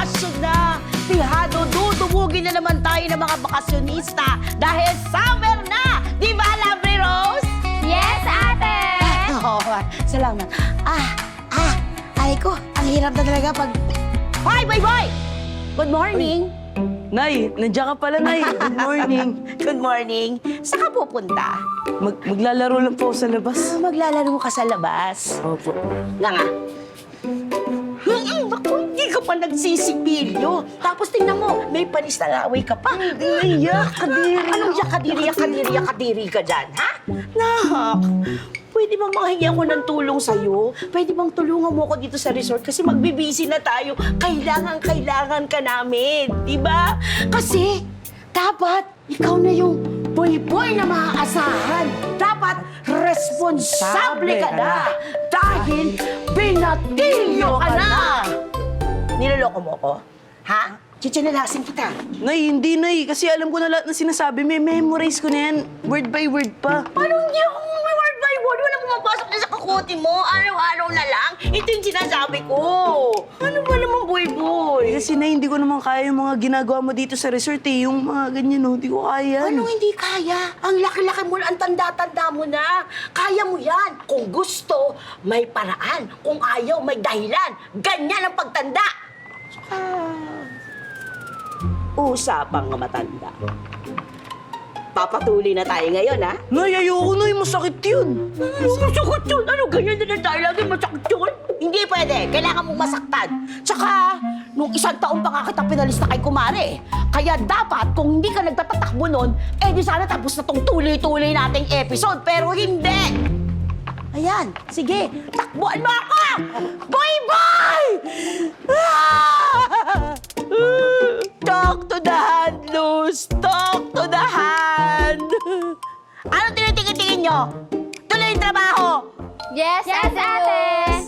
bakasyon na. Tihado, dudumugin na naman tayo ng mga bakasyonista dahil summer na! Di ba, Lovely Rose? Yes, ate! Oo, salamat. Ay ko, ang hirap na talaga pag... Hoy, boy! Good morning! Nay, nandiyan ka pala, Nay. Good morning. Good morning. Saan ka pupunta? Maglalaro lang po ako sa labas. Maglalaro ka sa labas. Opo. Nga nga. Baku, hindi ka pa nagsisipilyo. Tapos tingnan mo, may panis na laway ka pa. Yak, kadiri. Anong yakadiri ka dyan, ha? Nak, pwede bang makahingi ako ng tulong sa'yo? Pwede bang tulungan mo ako dito sa resort? Kasi magbibisi na tayo. Kailangan ka namin, di ba? Kasi dapat ikaw na yung boy-boy na maaasahan. Dapat responsable ka na. Dahil binatilyo ka na. Niloloko mo ko? Ha? Chichinelasin kita. Nay, hindi, Nay. Kasi alam ko na lahat ng sinasabi. May memorize ko na yan. Word by word pa. Paano hindi ako word by word? Walang pumapasok na sa kakote mo. Araw-araw na lang. Ito yung sinasabi ko. Ano ba naman, boy-boy? Kasi, Nay, hindi ko naman kaya yung mga ginagawa mo dito sa resort eh. Yung mga ganyan, no. Hindi ko kaya. Anong hindi kaya? Ang laki-laki mo, ang tanda-tanda mo na. Kaya mo yan. Kung gusto, may paraan. Kung ayaw, may dahilan. Ganyan ang pagtanda. Saka, usapang matanda. Papatuloy na tayo ngayon, ha? Nay, ayoko, Nay. Masakit yun. Masakit yun! Ano, ganyan na tayo lagi masakit yun? Hindi pwede. Kailangan mong masaktan. Tsaka, nung 1 taon pa nga kita pinalista kay Kumare. Kaya dapat, kung hindi ka nagtatatakbo nun, eh di sana tapos na tong tuloy-tuloy nating episode. Pero hindi! Ayan, sige, takbuhan mo ako! Boy-boy! Talk to the hand, Luz! Talk to the hand! Anong tinitingin-tingin nyo? Tuloy yung trabaho! Yes, ate!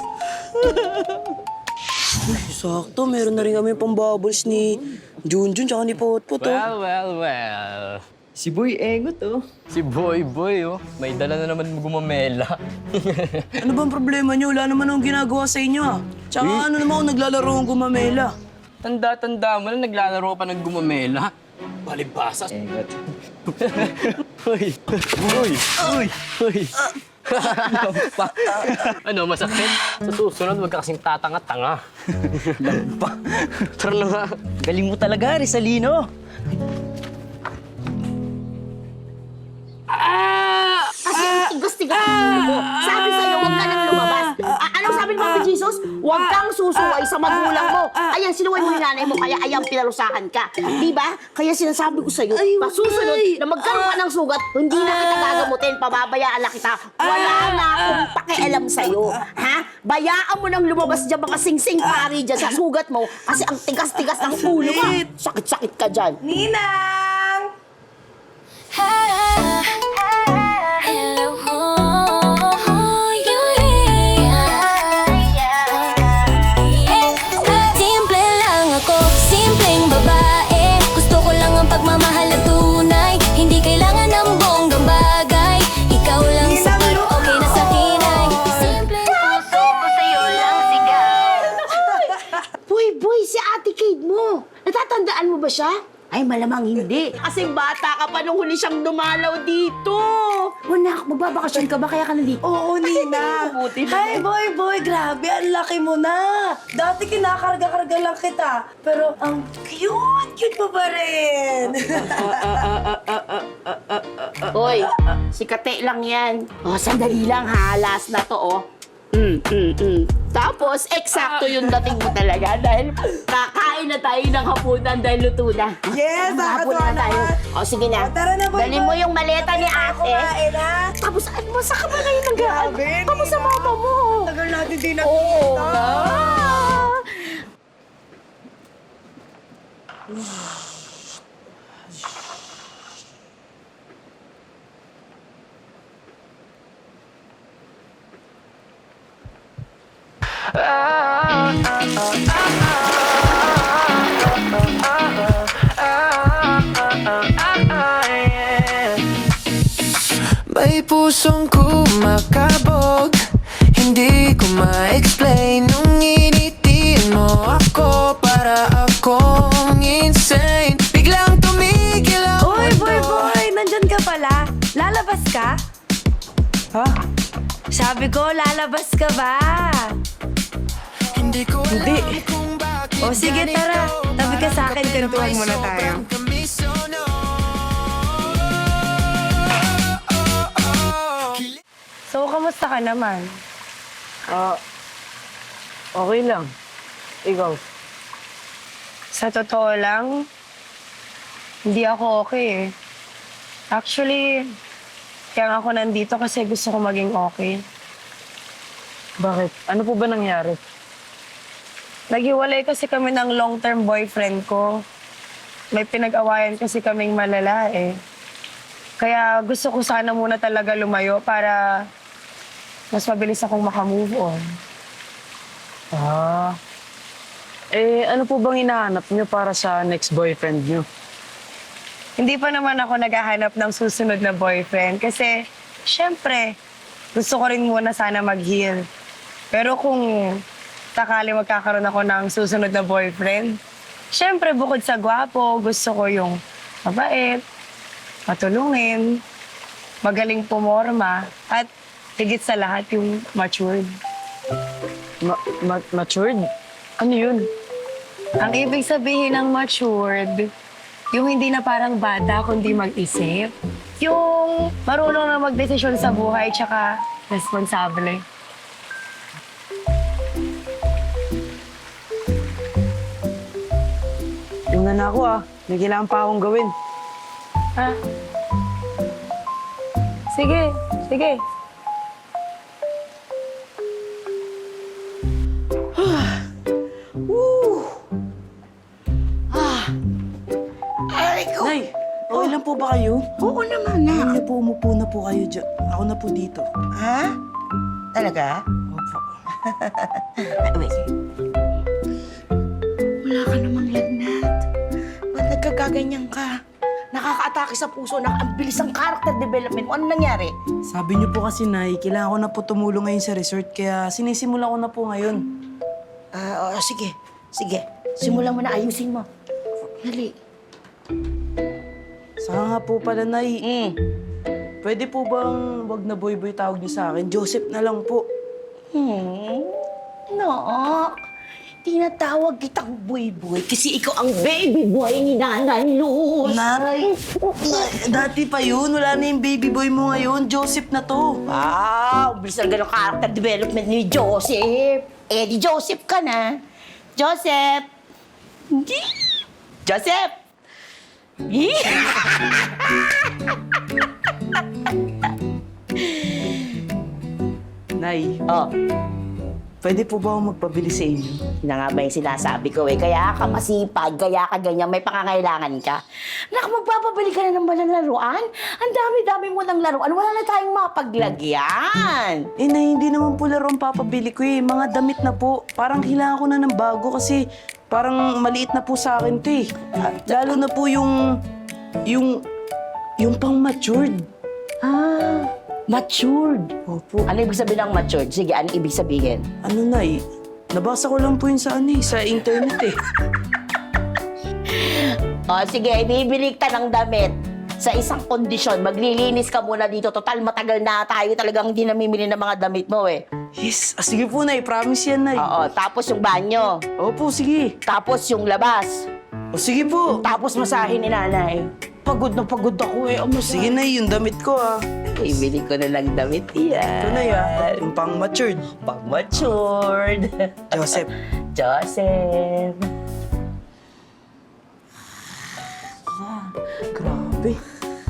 Sakto, meron na rin kami pang-bubbles ni Junjun tsaka ni Potpot, oh. Well. Si Boy Engot, oh. Si Boy, oh. May dala na naman gumamela. Ano bang problema niyo? Wala naman akong ginagawa sa inyo, ah. Tsaka ano naman ako naglalaro akong gumamela. Tanda-tanda mo na naglalaro pa ng gumamela. Palibasa. Engot. Uy. Lampa. Ano, masakit? Sa susunod, wag ka kasing tatanga-tanga. Lampa. Tara na nga. Galing mo talaga, Rizalino. Kasi ang tigas-tigas mo. Sabi sa'yo, huwag ka nang lumabas. Anong sabi ni Mama Jesus? Huwag kang susuway sa magulang mo. Ayan, sinuway mo yung nanay mo, kaya ayan, pinarusahan ka. Di ba? Kaya sinasabi ko sa'yo, pasusunod na magkaroon ka ng sugat, hindi na kita gagamutin, pababayaan na kita. Wala na akong pakialam sa'yo. Ha? Bayaan mo nang lumabas dyan mga sing-sing pari dyan sa sugat mo kasi ang tigas-tigas ng ulo mo. Sakit-sakit ka dyan. Ninang! Simple lang ako, simpleng babae. Gusto ko lang ang pagmamahal na tunay. Hindi kailangan ng bonggang bagay. Ikaw lang sa akin, okay na sa akin ay simpleng puso ko sa'yo lang sigaw. Boy, si Ate Kate mo. Natatandaan mo ba siya? Ay, malamang hindi. Kasi bata ka pa nung huli siyang dumalaw dito. Anak, magbabakasyon ka ba kaya ka nandito? Oo, Nina. Hi, boy, grabe, ang laki mo na. Dati kinakarga-karga lang kita. Pero ang cute mo pa rin. Hoy, si Kate lang yan. Oh, sandali lang ha. Last na to, oh. Tapos, eksakto yung dating mo talaga dahil kakain na tayo ng hapunan dahil luto na. Yes, Hapunan na tayo. O, sige na. O, tara na, boy, Dali mo yung maleta ni ate. Kumain na. Tapos, ano mo, saan ka ba ngayon nag-aan? Grabe, Tapos sa mama mo. Tagal natin din Oo nakikita. nga. May pusong kumakabog, hindi ko ma-explain. Nung initiin mo ako para ako Lalabas ka? Ha? Sabi ko, lalabas ka ba? Hindi ko alam Hindi. kung bakit O sige, tara. Tabi ka sa akin, kantuhan muna tayo. sobrang kamisono. So, kamusta ka naman? Okay lang. Ikaw? Sa totoo lang, hindi ako okay eh. Actually, kaya nga ako nandito kasi gusto ko maging okay. Bakit? Ano po ba nangyari? Naghiwalay kasi kami ng long-term boyfriend ko. May pinag-awayan kasi kaming malala eh. Kaya gusto ko sana muna talaga lumayo para mas mabilis akong makamove on. Ah. Ano po bang hinahanap niyo para sa next boyfriend niyo? Hindi pa naman ako naghahanap ng susunod na boyfriend kasi, syempre, gusto ko rin muna sana mag-heal. Pero kung sakali magkakaroon ako ng susunod na boyfriend, syempre, bukod sa gwapo, gusto ko yung mabait, matulungin, magaling pumorma, at higit sa lahat yung matured. Matured? Ano yun? Ang ibig sabihin ng matured, yung hindi na parang bata kundi mag-isip. Yung marunong na magdesisyon sa buhay tsaka responsable. Yung na ako may kailangan pa akong gawin. Ha? Sige, sige. Ay, ko. Nay, okay lang po ba kayo? Oo naman, nak. Hindi po, umupo na po kayo dyan. Ako na po dito. Ha? Talaga? Opo. Ay, wait. Wala ka namang lagnat. Ba't nagkagaganyan ka? Nakaka-atake sa puso na ang bilis ng character development mo. Ano nangyari? Sabi niyo po kasi, Nay, kailangan ko na po tumulong ngayon sa resort, kaya sinisimulan ko na po ngayon. Sige. Sige. Simulan mo na, ayusin mo. Dali. Saka nga po pala, Nay, pwede po bang wag na boy-boy tawag niyo sa akin? Joseph na lang po. Nak, tinatawag kitang boy-boy kasi ikaw ang baby boy ni Nanay Luz. Nay, dati pa yun. Wala na yung baby boy mo ngayon. Joseph na to. Wow, bilis talaga ng character development ni Joseph. Eh, di Joseph ka na. Joseph! Hindi. Joseph! Hi! Nay, Oh, pwede po ba ako magpabili sa inyo? yun na nga ba yung sinasabi ko eh. Kaya ka masipag, kaya ka ganyan, may pangangailangan ka. Nak, magpapabili ka na naman ng laruan? Ang dami-dami mo ng laruan. Wala na tayong mapaglagyan. Nay, hindi naman po laro ang papabili ko eh. Mga damit na po. Parang kailangan ko na ng bago kasi parang maliit na po sa akin to eh. Lalo na po yung pang-matured. Matured. Opo. Ano ibig sabihin ng matured? Sige, ano ibig sabihin? Ano, Nay? Nabasa ko lang po yun sa sa internet eh. Sige, bibili ka ng damit sa isang kondisyon. Maglilinis ka muna dito. Total, matagal na tayo talagang hindi namimili ng mga damit mo eh. Yes. Sige po, Nay. Promise yan, Nay. Oo, tapos yung banyo. Opo, sige. Tapos yung labas. O sige po. Tapos masahin ni nanay. Pagod na pagod ako eh. Sige, Nay. Yung damit ko Ibili ko na ng damit yan. Ito, Nay Yung pang-matured. Pag-matured. Joseph. Joseph. Grabe.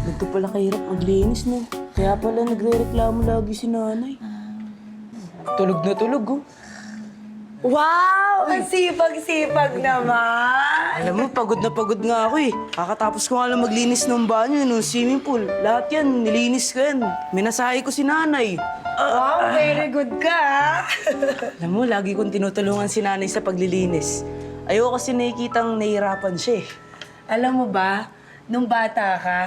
Ganito pala kahirap maglinis, no? Kaya pala nagre-reklamo lagi si nanay. Tulog na tulog, oh. Wow! Ang sipag-sipag naman! Alam mo, pagod na pagod nga ako eh. Kakatapos ko nga lang maglinis ng banyo, no? Swimming pool. Lahat yan, nilinis ko yan. Minasahe ko si nanay. Wow, very good ka! Alam mo, lagi kong tinutulungan si nanay sa paglilinis. Ayoko kasi nakikitang nahihirapan siya eh. Alam mo ba, nung bata ka,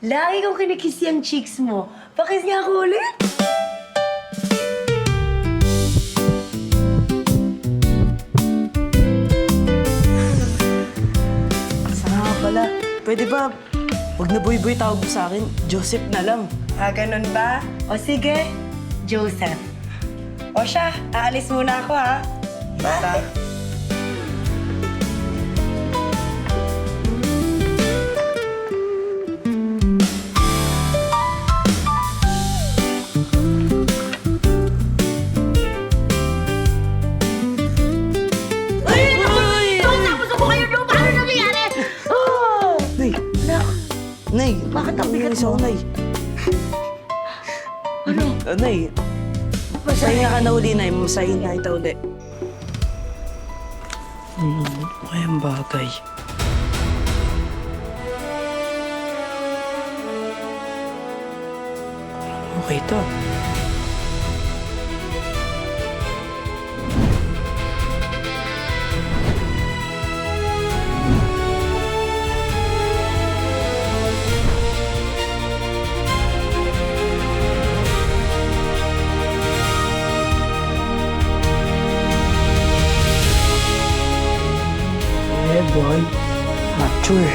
lagi kong kinikiss yung cheeks mo. Pakis nga ako ulit! Sana nga pala. Pwede ba Wag na boy-boy tawag mo sa akin. Joseph na lang. Ganun ba? O sige, Joseph. O siya, aalis muna ako ha. Bye. Nay, Bakit ang bigat nangyari sa'yo, mo? Nay? Ano? Nay, masahin ka na uli, Nay. Masahin na kita uli. Ano kayang bagay? Okay to. Eh, boy. Mature.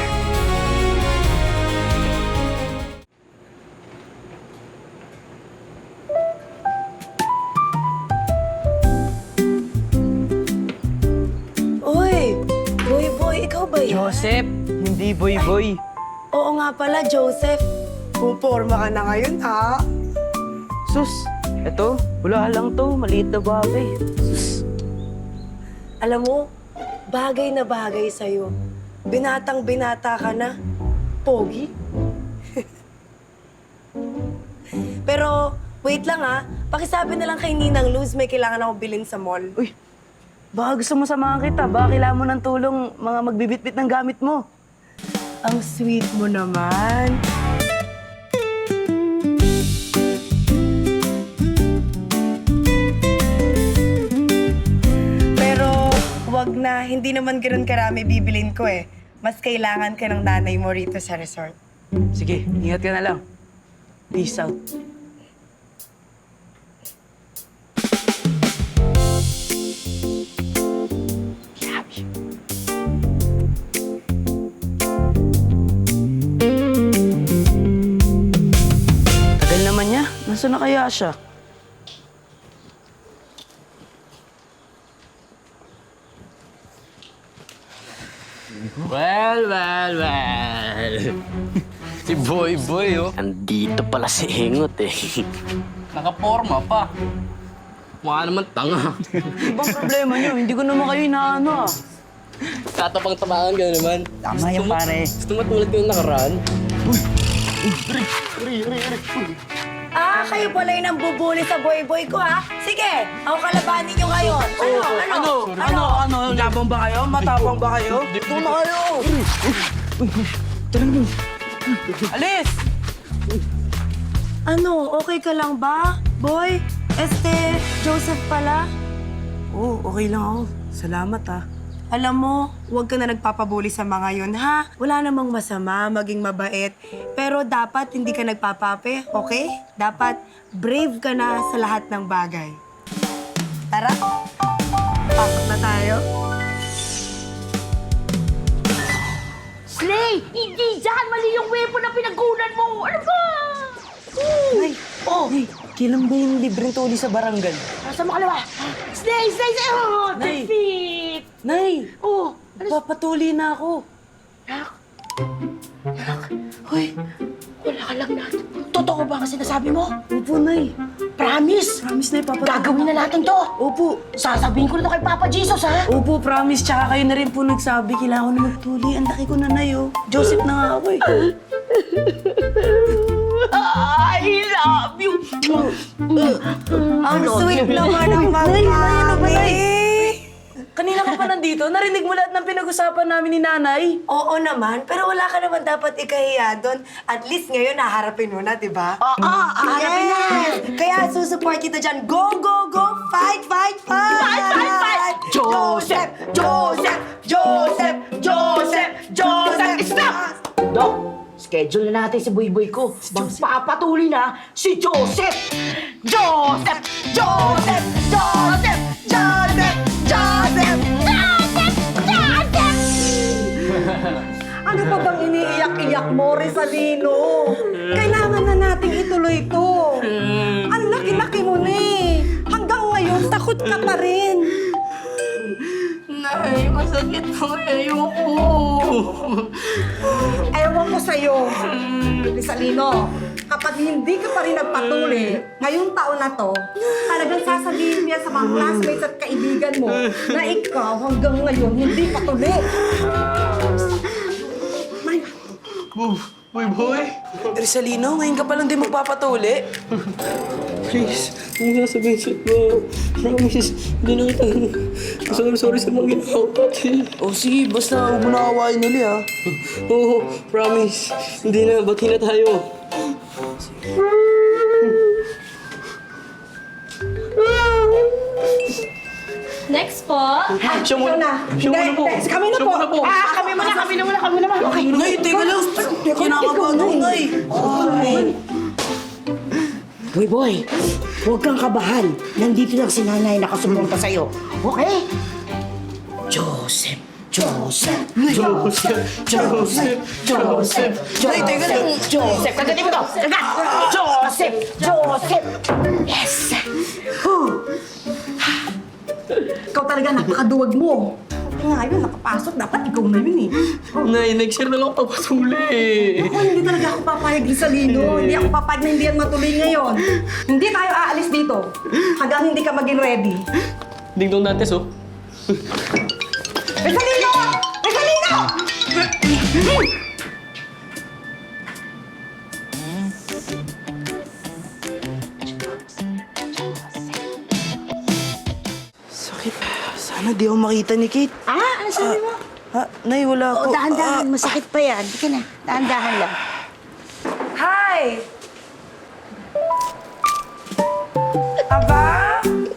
Uy, boy, ikaw ba yan? Joseph, hindi boy-boy. Oo nga pala, Joseph. Puporma ka na ngayon, ha? Sus, eto, wala lang to. Maliit na bagay. Sus. Alam mo, bagay na bagay sa'yo. Binatang-binata ka na. Pogi. Pero, wait lang ha. Pakisabi na lang kay Ninang Luz, may kailangan ako bilhin sa mall. Uy, baka gusto mo samahan kita. Baka kailangan mo ng tulong mga magbibitbit ng gamit mo. Ang sweet mo naman. Pero, wag na. Hindi naman ganoon karami bibilin ko eh. Mas kailangan ka ng nanay mo rito sa resort. Sige, ingat ka na lang. Peace out. Tagal naman niya. Nasaan na kaya siya? Well. Si Boy Boy, oh. Andito pala si Engot eh. Nakaporma pa. Mukha naman tanga. Ibang problema niyo. Hindi ko naman kayo inaano ah. Tatapang-tamaan ka na naman. Tama yan, pare. Gusto mo tulad ko yung nakaraan? Kayo pala yung nambubuli sa boy-boy ko, ha? Sige, ako kalabanin nyo ngayon. Ano? Labang ba kayo? Matapang ba kayo? Ito na kayo! Alis! Ano, okay ka lang ba? Boy, Joseph pala? Oo, okay lang ako. Salamat ah. Alam mo, huwag ka na nagpapabuli sa mga yun, ha? Wala namang masama, maging mabait. Pero dapat hindi ka nagpapape, okay? Dapat brave ka na sa lahat ng bagay. Tara, pasok na tayo. Slay! Hindi dyan! Mali yung weapon na pinagkunan mo! Ano ba? Nay, Nay, kailan ba yung libreng tuli sa barangay? Nasa makalawa! Slay! Oh! Nay! Defeat! Nay, Oh! papatuli na ako. Hoy! Wala ka lang na. Totoo ba ang sinasabi mo? Opo, Nay. Promise! Promise, Nay, papatuli. Gagawin na natin to! Opo. Sasabihin ko na to kay Papa Jesus, ha? Opo, promise. Tsaka kayo na rin po nagsabi, kailangan ko na magtuli. Ang laki ko na, Nay, oh. Joseph na nga ako, eh. I love you! Ang sweet naman ng magkami. Kanina ka pa nandito, narinig mo lahat ng pinag-usapan namin ni Nanay. Oo naman, pero wala ka naman dapat ikahiya doon. At least ngayon, naharapin mo na, di ba? Oo, harapin na! Kaya susupport kita dyan. Go, go, go! Fight, fight, fight! Fight, fight, fight! Joseph! Joseph! Joseph! Joseph! Joseph! Stop! Dok, schedule na natin si Boy-Boy ko. Magpapatuloy na si Joseph! Joseph! Joseph! Joseph! Joseph! Joseph! Joseph! Joseph! Ano pa bang iniiyak-iyak iyak mo, Rizalino. Kailangan na nating ituloy ito. Ang laki-laki mo na eh. Hanggang ngayon, takot ka pa rin. Nay, masakit po. Ayoko. Ewan ko sa'yo, Rizalino. Kapag hindi ka pa rin nagpatuloy, ngayong taon na to, talagang sasabihin niya sa mga classmates at kaibigan mo na ikaw hanggang ngayon hindi patuloy. Rizalino, ngayon ka palang di magpapatuli. Please, hindi na sabihin sa mo. Promise, hindi na kita. Sorry sa mga ginawa ko, Ate. O sige, basta huwag mo na kawain uli ha. Oo, promise. Hindi na, bati na tayo. Next po. Siya muna. Siya muna po. Kami na Siya po. muna po. Kami muna. Okay. Nay, teka lang. Kinakabahan ako, Nay. Boy, huwag kang kabahan. Nandito lang si nanay nakasumbong sa'yo. Okay? Joseph. Nay, teka lang. Joseph, kagatin mo to! Kagat! Joseph! Yes! Ikaw talaga napakaduwag mo. Nga yun, nakapasok. Dapat ikaw na yun eh. Nay, next year na lang ako papasuli. Ako, hindi talaga ako papayag, Rizalino. Hindi ako papayag na hindi yan matuloy ngayon. Hindi tayo aalis dito hanggang hindi ka maging ready. Ding dong nates, oh. Rizalino! Rizalino! Sakit. Sana di ako makita ni Kate. Ano sabi mo? Nay, wala ako. Dahan-dahan. Masakit pa yan. Di ka na. Dahan-dahan lang. Hi! Aba,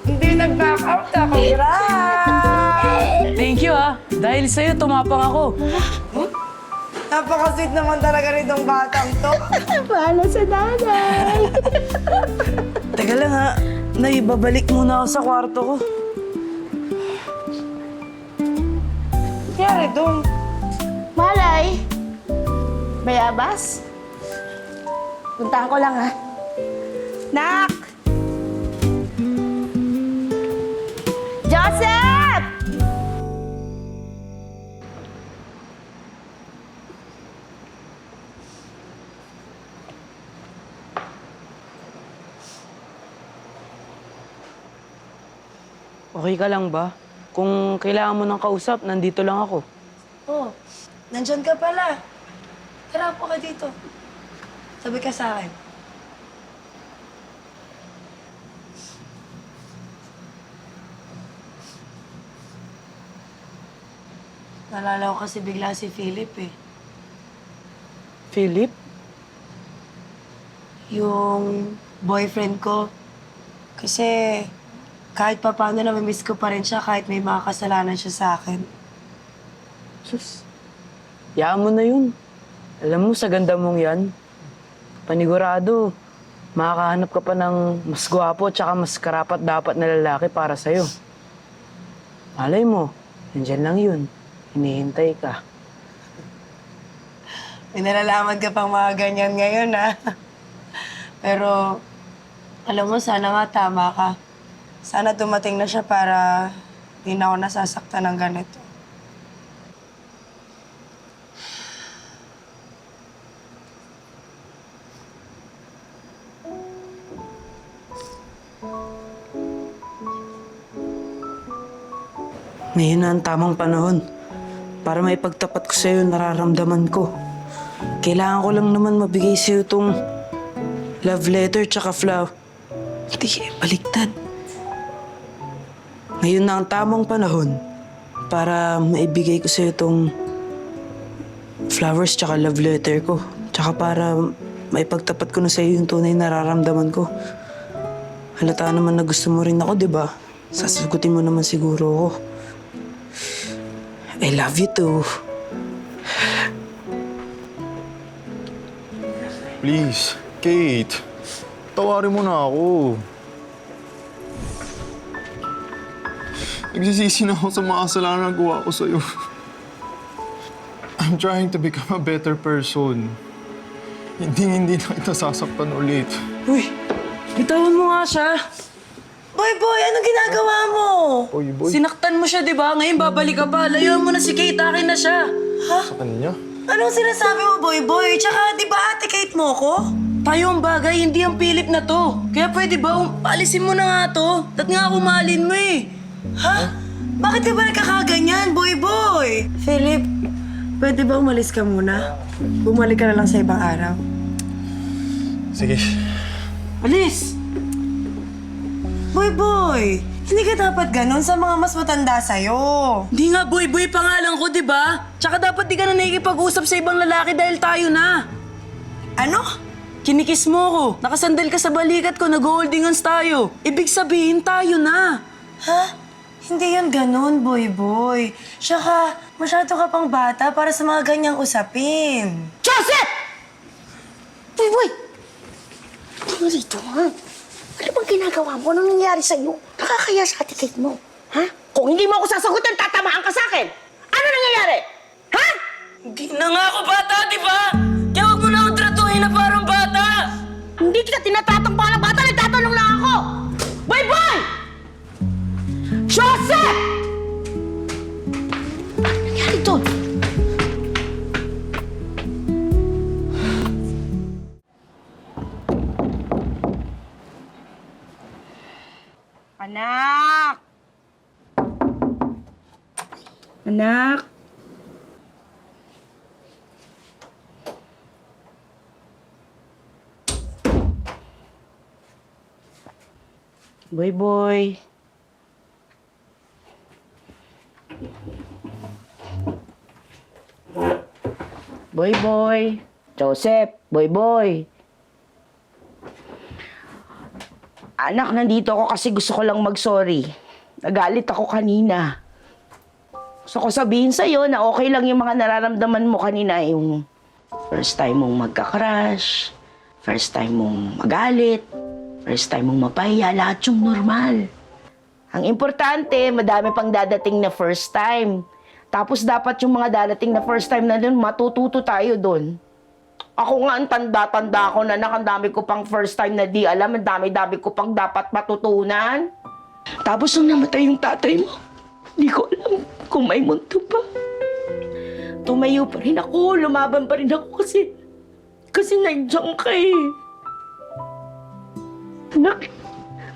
hindi nag-back out ka. Congrats! Thank you ha. Dahil sa'yo, tumapang ako. Napaka-sweet naman talaga nitong batang to. Paano sa nanay? Teka lang ha. Nay, babalik muna ako sa kwarto ko. Nangyari doon? Malay. Bayabas? Puntahan ko lang ha. Nak! Joseph! Okay ka lang ba? Kung kailangan mo ng kausap, nandito lang ako. Oh, nandyan ka pala. Tara po ka dito. Sabi ka sa akin. Naalala ko kasi bigla si Philip eh. Philip? Yung boyfriend ko. Kasi kahit pa paano namimiss ko pa rin siya kahit may mga kasalanan siya sa akin. Sus, yaan mo na yun. Alam mo, sa ganda mong yan, panigurado, makakahanap ka pa ng mas gwapo at mas karapat-dapat na lalaki para sa'yo. Malay mo, nandyan lang yun. Hinihintay ka. May nalalaman ka pang mga ganyan ngayon, ha? Pero, alam mo, sana nga tama ka. Sana dumating na siya para di na ako nasasaktan ng ganito. Ngayon na ang tamang panahon para maipagtapat ko sa'yo yung nararamdaman ko. Kailangan ko lang naman mabigay sa'yo itong love letter tsaka flower. Hindi, baliktad. Ngayon na ang tamang panahon para maibigay ko sa'yo itong flowers tsaka love letter ko. Tsaka para maipagtapat ko na sa'yo yung tunay na nararamdaman ko. Halata naman na gusto mo rin ako, di ba? Sasagutin mo naman siguro ako. I love you too. Please, Kate. Tawarin mo na ako. Nagsisisi na ako sa mga kasalanan na gawa ko sa'yo. I'm trying to become a better person. Hindi na kita sasaktan ulit. Uy, bitawan mo nga siya. Boy, anong ginagawa mo? Boy, Sinaktan mo siya, di ba? Ngayon babalik ka pa. Layuan mo na si Kate, akin na siya. sa kanya. Anong sinasabi mo, boy? Tsaka, di ba ate Kate mo ko? Tayo ang bagay, hindi ang Philip na to. Kaya pwede ba, paalisin mo na nga to. At nga ako mahalin mo eh. Ha? Bakit ka ba nagkakaganyan, boy? Philip, pwede ba umalis ka muna? Bumalik ka na lang sa ibang araw. Sige. Alis! Boy, hindi ka dapat ganon sa mga mas matanda sa'yo. Hindi nga, boy, pangalan ko, di ba? Tsaka dapat di ka na nakikipag-usap sa ibang lalaki dahil tayo na. Ano? Kinikis mo ko. Nakasandal ka sa balikat ko, nag-holding hands tayo. Ibig sabihin, tayo na. Ha? Hindi yun ganon, boy. Tsaka, masyado ka pang bata para sa mga ganyang usapin. Joseph! Boy! Tingnan dito, ha? Ano bang ginagawa mo? Anong nangyari sa'yo? Nakakaya sa ate Kate mo. Ha? Kung hindi mo ako sasagutin, tatamaan ka sa akin. Ano nangyayari? Ha? Hindi na nga ako bata, di ba? Kaya huwag mo na akong tratuhin na parang bata. Hindi kita tinatatang parang bata. Nagtatanong lang ako. Boy! Joseph! Ano nangyari doon? Anak! Anak! Boy. Boy. Joseph, boy. Anak, nandito ako kasi gusto ko lang mag-sorry. Nagalit ako kanina. Gusto ko sabihin sa'yo na okay lang yung mga nararamdaman mo kanina. Yung first time mong magka-crush, first time mong magalit, first time mong mapahiya, lahat yung normal. Ang importante, madami pang dadating na first time. Tapos dapat yung mga dadating na first time na dun, matututo tayo dun. Ako nga, ang tanda-tanda ko na ang dami ko pang first time na di alam, ang dami-dami ko pang dapat matutunan. Tapos nung namatay yung tatay mo, hindi ko alam kung may mundo pa. Tumayo pa rin ako, lumaban pa rin ako kasi nandiyan ka eh.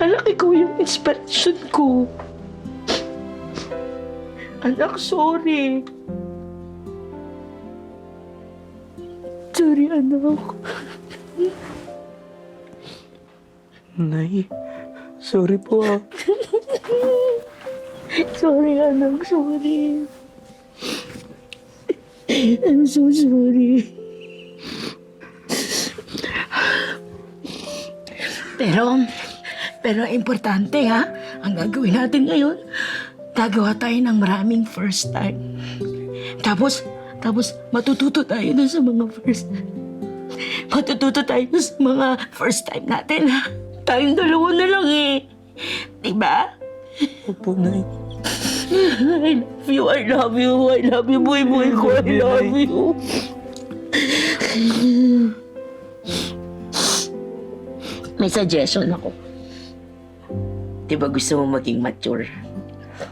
Anak, ikaw yung inspiration ko. Anak, sorry. Sorry, anak. Nay, sorry po ah. Sorry, anak. Sorry. I'm so sorry. Pero importante ha, ang gagawin natin ngayon, gagawa tayo ng maraming first time. Tapos matututo tayo dun sa mga first time. Matututo tayo dun sa mga first time natin ha. Tayong dalawa na lang eh. Diba? Opo, Nay. I love you, boy ko, I love you. May suggestion ako. Diba gusto mo maging mature?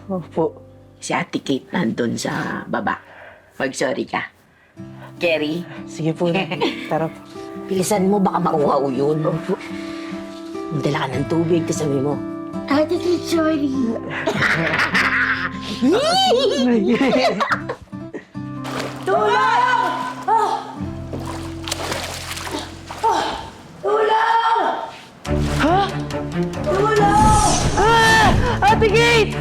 Opo. Si Ate Kate nandun sa baba. Mag-sorry ka. Kerry? Sige po, Nay. Tara po. Bilisan mo, baka mauhaw yun. Dala ka ng tubig, kasabi mo. Ate Kate, sorry. Ate Kate!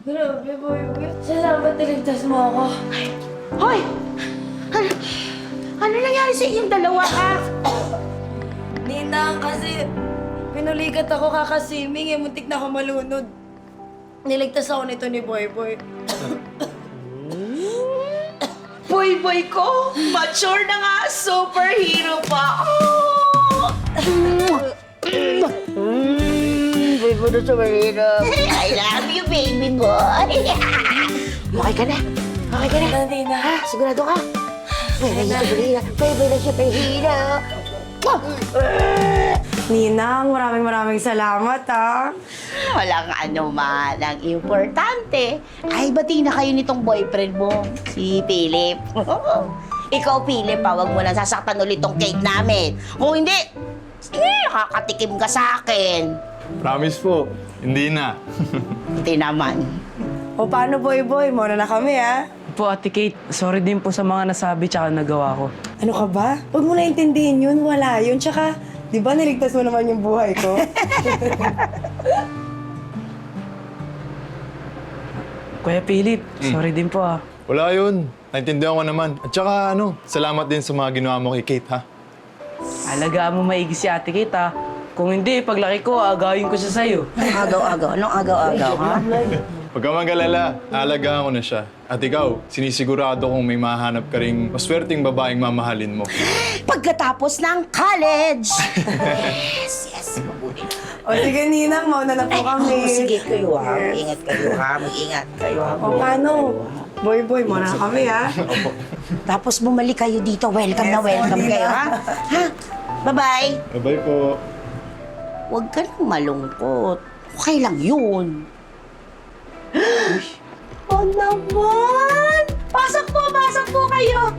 Grabe, boy. Salamat niligtas mo ako. Hoy! tayo sa inyong dalawa, ha? Ninang, kasi pinulikat ako kakasiming eh. Muntik na ako malunod. Niligtas ako nito ni Boy Boy. Boy ko, mature na nga, superhero pa. Oh! Boy na superhero. I love you, baby boy. Okay ka na? Okay ka na? Nina. Ha? Sigurado ka? Boy na superhero. Boy na superhero. Ninang, maraming salamat ha. Walang ano man. Ang importante ay batiin na kayo nitong boyfriend mo, si Philip. Ikaw, Philip, wag mo na sasaktan ulit tong cake namin. Kung hindi, kakatikim ka sa akin. Promise po, hindi na. Hindi naman. O paano Boy Boy? Muna na kami ha. Po, Ate Kate, sorry din po sa mga nasabi tsaka nagawa ko. Ano ka ba? Huwag mo na intindihin yun, wala yun. Tsaka, di ba niligtas mo naman yung buhay ko? Kuya Philip, sorry din po ah. Wala yun. Naintindihan ko naman. At saka salamat din sa mga ginawa mo kay Kate, ha? Alagaan mo maigi si Ate Kate ah. Kung hindi, paglaki ko, agawin ko siya sa'yo. Agaw-agaw. Anong agaw-agaw, ha? Huwag kang mag-alala, aalagaan ko na siya. At ikaw, sinisigurado kong may mahanap ka ring maswerteng babaeng mamahalin mo. Pagkatapos ng college! Yes, mabuti. O sige Ninang, mauna na po kami. Sige kayo, ha? Mag-ingat kayo, ha? Mag-ingat kayo, ha? O paano? Boy Boy, muna na kami ha. Tapos bumalik kayo dito. Welcome na welcome kayo, ha? Ha? Bye-bye! Bye-bye po. Huwag ka nang malungkot. Okay lang yun. Oh naman! Pasok po kayo!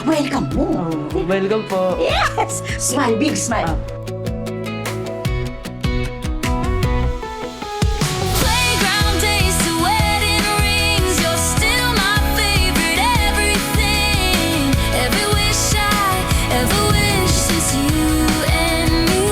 Welcome po! Welcome po. Yes! Smile, big smile. Playground days to wedding rings, you're still my favorite everything. Every wish I ever wished is you and me.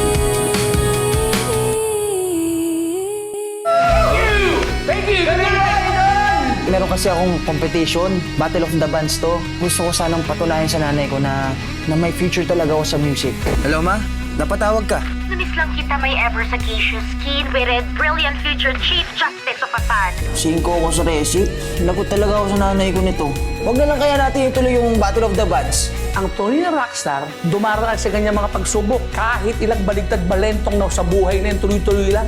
Meron kasi akong competition, Battle of the Bands to. Gusto ko sanang patunayan sa nanay ko na may future talaga ako sa music. Hello, Ma? Napatawag ka? Namiss lang kita may ever-sagacious, keen-witted, brilliant future Chief Justice of Atan. Singko ako sa recipe. Lagot talaga ako sa nanay ko nito. Huwag na lang kaya natin ituloy yung Battle of the Bands. Ang tunay na rockstar, dumaraan sa kanyang mga pagsubok kahit ilang baligtad balentong na sa buhay na yung tuloy-tuloy lang.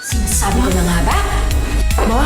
Sinasabi ko na nga ba? Ma!